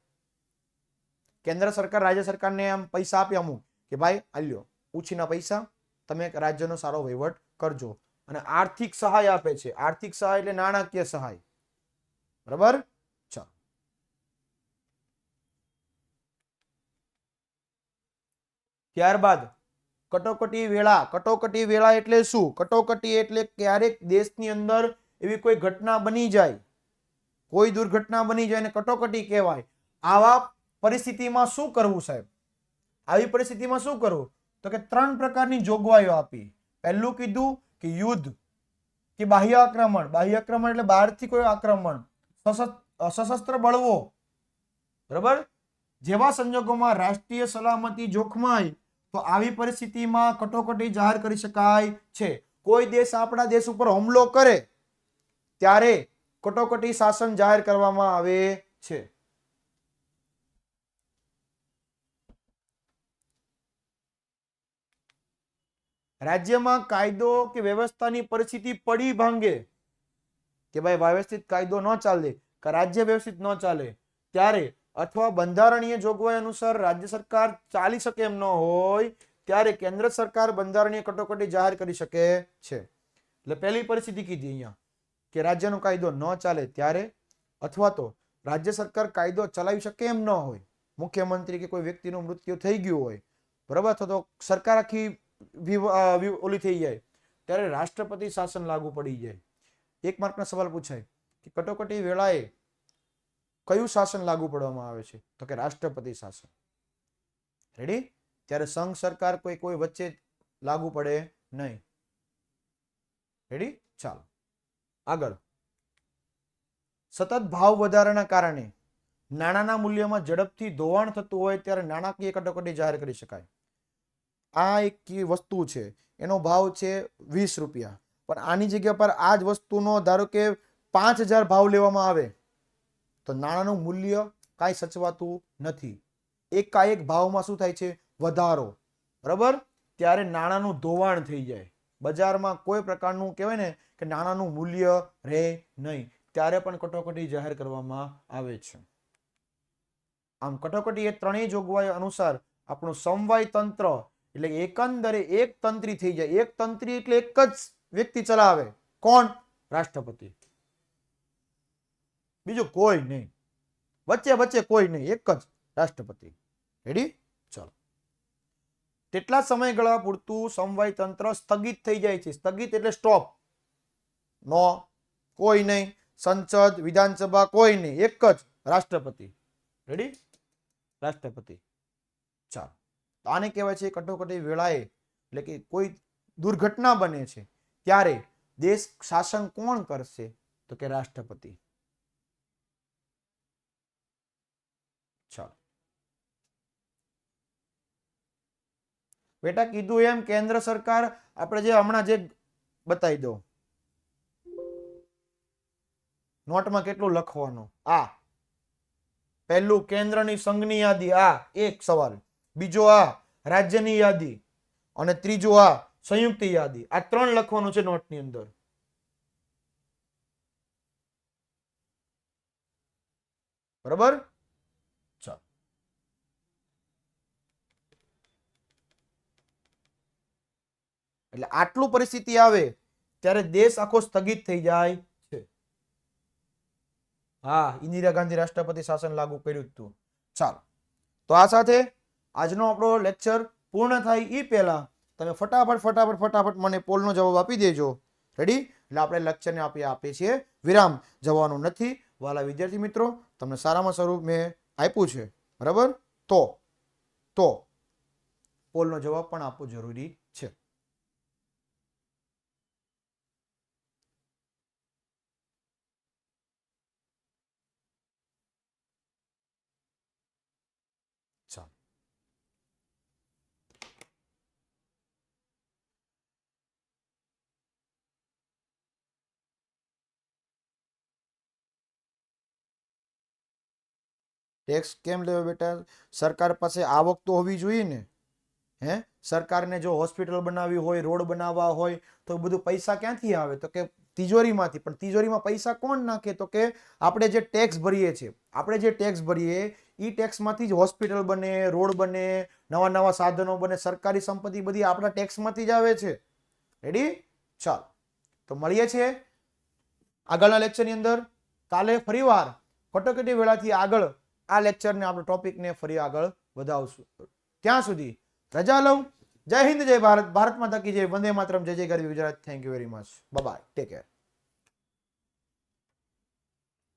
Speaker 1: કેન્દ્ર સરકાર રાજ્ય સરકારને આમ પૈસા આપે અમુક, કે ભાઈ આલ્યો ઉછીના પૈસા, તમે રાજ્યનો સારો વહીવટ કરજો. અને આર્થિક સહાય આપે છે. આર્થિક સહાય એટલે નાણાકીય સહાય, બરાબર. ચાલો, ત્યારબાદ કટોકટી વેળા. કટોકટી વેળા એટલે શું? કટોકટી એટલે ક્યારેક દેશની અંદર એવી કોઈ ઘટના બની જાય, કોઈ દુર્ઘટના બની જાય અને કટોકટી કહેવાય. આવા પરિસ્થિતિમાં શું કરવું સાહેબ? આવી પરિસ્થિતિમાં શું કરવું? તો કે 3 પ્રકારની જોગવાઈઓ આપી. પહેલું કીધું કે યુદ્ધ કે બાહ્ય આક્રમણ. બાહ્ય આક્રમણ એટલે બહારથી કોઈ આક્રમણ, સશસ્ત્ર બળવો, બરાબર. જેવા સંજોગોમાં રાષ્ટ્રીય સલામતી જોખમાય તો આવી પરિસ્થિતિમાં કટોકટી જાહેર કરી શકાય છે. કોઈ દેશ આપણા દેશ ઉપર હુમલો કરે ત્યારે કટોકટી શાસન જાહેર કરવામાં આવે છે. રાજ્યમાં કાયદો કે વ્યવસ્થાની પરિસ્થિતિ પડી ભાંગે, કે ભાઈ વ્યવસ્થિત કાયદો ન ચાલે, કે રાજ્ય વ્યવસ્થિત ન ચાલે ત્યારે, અથવા બંધારણીય જોગવાઈ અનુસાર રાજ્ય સરકાર ચાલી શકે એમ ન હોય ત્યારે કેન્દ્ર સરકાર બંધારણીય કટોકટી જાહેર કરી શકે છે. એટલે પહેલી પરિસ્થિતિ કીધી અહીંયા કે રાજ્યનો કાયદો ન ચાલે ત્યારે, અથવા તો રાજ્ય સરકાર કાયદો ચલાવી શકે એમ ન હોય, મુખ્યમંત્રી કે કોઈ વ્યક્તિનું મૃત્યુ થઈ ગયું હોય, બરાબર, અથવા તો સરકાર આખી ઓલી થઈ જાય ત્યારે રાષ્ટ્રપતિ શાસન લાગુ પડી જાય. 1 માર્કનો સવાલ પૂછાય કે કટોકટી વેળાએ કયું શાસન લાગુ પડવામાં આવે છે? તો કે રાષ્ટ્રપતિ શાસન. રેડી? ત્યારે સંઘ સરકાર કોઈ વચ્ચે લાગુ પડે નહીં. રેડી? ચાલો આગળ. સતત ભાવ વધારાના કારણે નાણાંના મૂલ્યમાં ઝડપથી ધોવાણ થતું હોય ત્યારે નાણાકીય કટોકટી જાહેર કરી શકાય. આ એક વસ્તુ છે, એનો ભાવ છે 20 રૂપિયા, પણ આની જગ્યા પર આ જ વસ્તુનો ધારો કે 5000 ભાવ લેવામાં આવે તો નાણાંનું મૂલ્ય કાંઈ સચવાતું નથી. એકાએક ભાવમાં શું થાય છે? વધારો, બરાબર. ત્યારે નાણાંનું ધોવાણ થઈ જાય. બજારમાં કોઈ પ્રકારનું કહેવાય ને કે નાણાંનું મૂલ્ય રહે નહીં, ત્યારે પણ કટોકટી જાહેર કરવામાં આવે છે. આમ કટોકટી એ ત્રણેય જોગવાઈ અનુસાર આપણું સમવાય તંત્ર એટલે એકંદરે એક તંત્રી થઈ જાય. એક તંત્રી એટલે એક જ વ્યક્તિ ચલાવે. કોણ? રાષ્ટ્રપતિ. બીજું કોઈ નહીં, વચ્ચે કોઈ નહીં, એક જ રાષ્ટ્રપતિ. રેડી? ચાલો. તેટલા સમયગાળા પૂરતું સમવાય તંત્ર સ્થગિત થઈ જાય છે. સ્થગિત એટલે સ્ટોપ. નો, કોઈ નહીં. સંસદ, વિધાનસભા કોઈ નહીં, એક જ રાષ્ટ્રપતિ. રેડી? રાષ્ટ્રપતિ. ચાલો, આને કહેવાય છે કટોકટી વેળાએ, એટલે કે કોઈ દુર્ઘટના બને છે ત્યારે દેશ શાસન કોણ કરશે? તો કે રાષ્ટ્રપતિ. ચાલો, બેટા કીધું એમ કેન્દ્ર સરકાર આપણે જે હમણાં જે બતાવી દો નોટમાં કેટલું લખવાનું. આ પહેલું કેન્દ્રની સંઘની યાદી, આ એક સવાલ. બીજો આ રાજ્યની યાદી અને ત્રીજો આ સંયુક્ત યાદી. આ 3 લખવાનું છે નોટની અંદર. બરાબર. ચાલો એટલે આટલું પરિસ્થિતિ આવે ત્યારે દેશ આખો સ્થગિત થઈ જાય છે. હા, ઇન્દિરા ગાંધી રાષ્ટ્રપતિ શાસન લાગુ કર્યું હતું. ચાલો, તો આ સાથે આજનો આપણો લેક્ચર પૂર્ણ થાય એ પહેલા તમે ફટાફટ મને પોલનો જવાબ આપી દેજો. રેડી? એટલે આપણે લેક્ચરને આપીએ છીએ વિરામ. જવાનું નથી વાલા વિદ્યાર્થી મિત્રો. તમને સારામાં સારું મેં આપ્યું છે. બરાબર? તો પોલનો જવાબ પણ આપવો જરૂરી છે. ચાલો, ટેક્સ કેમ લેવો બેટા? સરકાર પાસે આવક તો હોવી જોઈએ ને. સરકારને જો હોસ્પિટલ બનાવવી હોય, રોડ બનાવવા હોય તો બધું પૈસા ક્યાંથી આવે? તો કે તિજોરીમાંથી. પણ તિજોરીમાં પૈસા કોણ નાખે? તો કે આપણે જે ટેક્સ ભરીએ છીએ. આપણે જે ટેક્સ ભરીએ એ ટેક્સમાંથી જ હોસ્પિટલ બને, રોડ બને, નવા સાધનો બને. સરકારી સંપત્તિ બધી આપણા ટેક્સમાંથી જ આવે છે. રેડી? ચાલો, તો મળીએ છીએ આગળના લેક્ચરની અંદર. કાલે ફરીવાર કટોકટી વેળાથી આગળ આ લેક્ચરને આપણે ટોપિકને ફરી આગળ વધાવશું. ત્યાં સુધી રજા લઉં. જય હિન્દ, જય ભારત, ભારત માતા કી જય, વંદે માતરમ, જય જય ગરવી Gujarat. Thank you very much. Bye bye, take care.